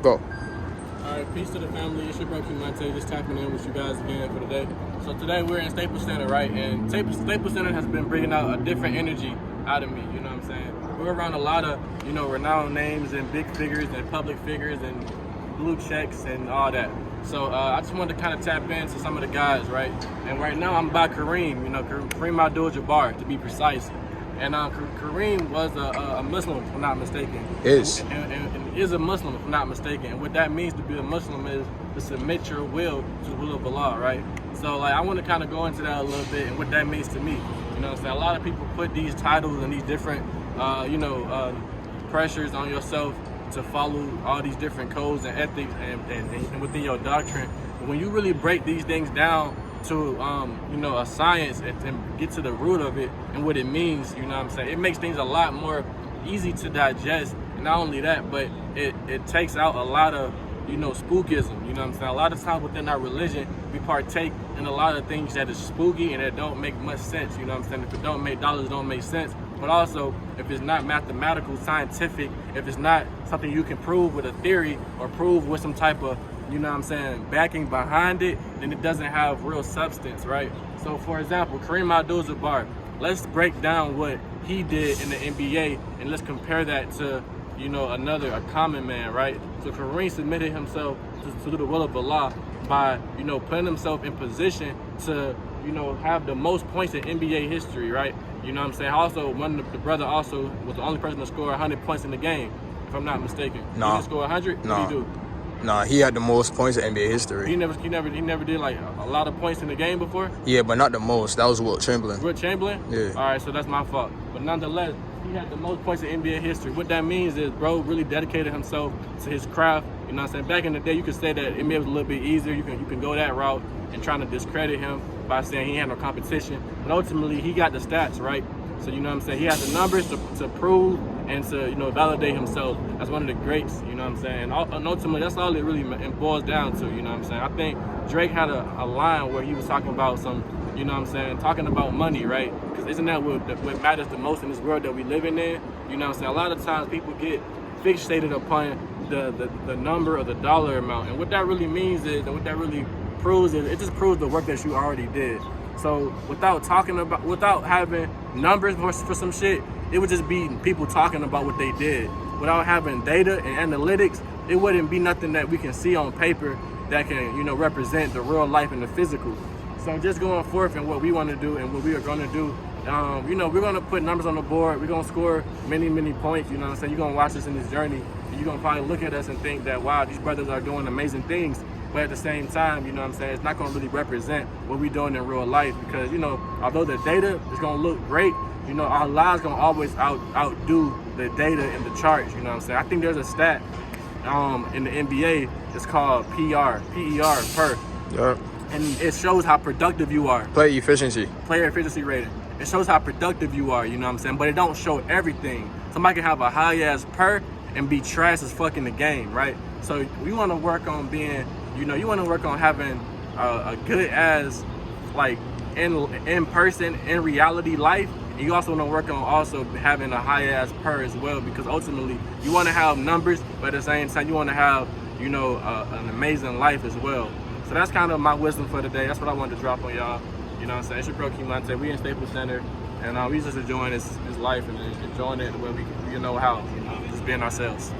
Go. Alright, peace to the family. It's your bro Q-Monte, just tapping in with you guys again for the day. So today we're in Staples Center, right? And Staples Center has been bringing out a different energy out of me, you know what I'm saying? We're around a lot of, renowned names and big figures and public figures and blue checks and all that. So I just wanted to kind of tap into some of the guys, right? And right now I'm by Kareem, Kareem Abdul-Jabbar to be precise. And Kareem was a Muslim, if I'm not mistaken. Is. And is a Muslim, if I'm not mistaken. And what that means to be a Muslim is to submit your will to the will of Allah, right? So I want to kind of go into that a little bit and what that means to me. You know what I'm saying? A lot of people put these titles and these different, pressures on yourself to follow all these different codes and ethics and within your doctrine. But when you really break these things down to a science and get to the root of it and what it means, you know what I'm saying, it makes things a lot more easy to digest. And not only that, but it takes out a lot of spookism, you know what I'm saying. A lot of times within our religion we partake in a lot of things that is spooky and that don't make much sense, you know what I'm saying. If it don't make dollars, don't make sense. But also, if it's not mathematical, scientific, if it's not something you can prove with a theory or prove with some type of, backing behind it, then it doesn't have real substance, right? So, for example, Kareem Abdul-Jabbar, let's break down what he did in the NBA and let's compare that to, a common man, right? So Kareem submitted himself to the will of Allah by, putting himself in position to, have the most points in NBA history, right? You know what I'm saying? Also, the brother also was the only person to score 100 points in the game, if I'm not mistaken. No. He didn't score 100? No. What did he do? Nah, he had the most points in NBA history. He never did like a lot of points in the game before? Yeah, but not the most. That was Wilt Chamberlain. Wilt Chamberlain? Yeah. All right, so that's my fault. But nonetheless, he had the most points in NBA history. What that means is bro really dedicated himself to his craft. You know what I'm saying? Back in the day, you could say that NBA was a little bit easier. You can go that route and trying to discredit him by saying he had no competition. But ultimately, he got the stats, right? So, you know what I'm saying? He has the numbers to prove and to, validate himself as one of the greats, you know what I'm saying? And ultimately, that's all it really boils down to, you know what I'm saying? I think Drake had a line where he was talking about talking about money, right? Because isn't that what matters the most in this world that we living in? You know what I'm saying? A lot of times people get fixated upon the number or the dollar amount. And what that really means is, and what that really proves is, it just proves the work that you already did. So without having numbers for some shit, it would just be people talking about what they did. Without having data and analytics, it wouldn't be nothing that we can see on paper that can, represent the real life and the physical. So just going forth and what we want to do and what we are going to do, we're going to put numbers on the board. We're going to score many, many points, you know what I'm saying? You're going to watch us in this journey, and you're going to probably look at us and think that, wow, these brothers are doing amazing things. But at the same time, you know what I'm saying, it's not going to really represent what we're doing in real life because, although the data is going to look great, our lives going to always outdo the data and the charts, you know what I'm saying? I think there's a stat in the NBA, it's called PER, per. Yeah. And it shows how productive you are. Player efficiency rating. It shows how productive you are, you know what I'm saying? But it don't show everything. Somebody can have a high-ass per and be trash as fuck in the game, right? So we want to work on being, you want to work on having a good ass, in person, in reality life. And you also want to work on also having a high ass per as well, because ultimately you want to have numbers, but at the same time you want to have, an amazing life as well. So that's kind of my wisdom for today. That's what I wanted to drop on y'all. You know what I'm saying? It's your bro Q-Monte. We in Staples Center, and we just enjoying this life and enjoying it the way we how, just being ourselves.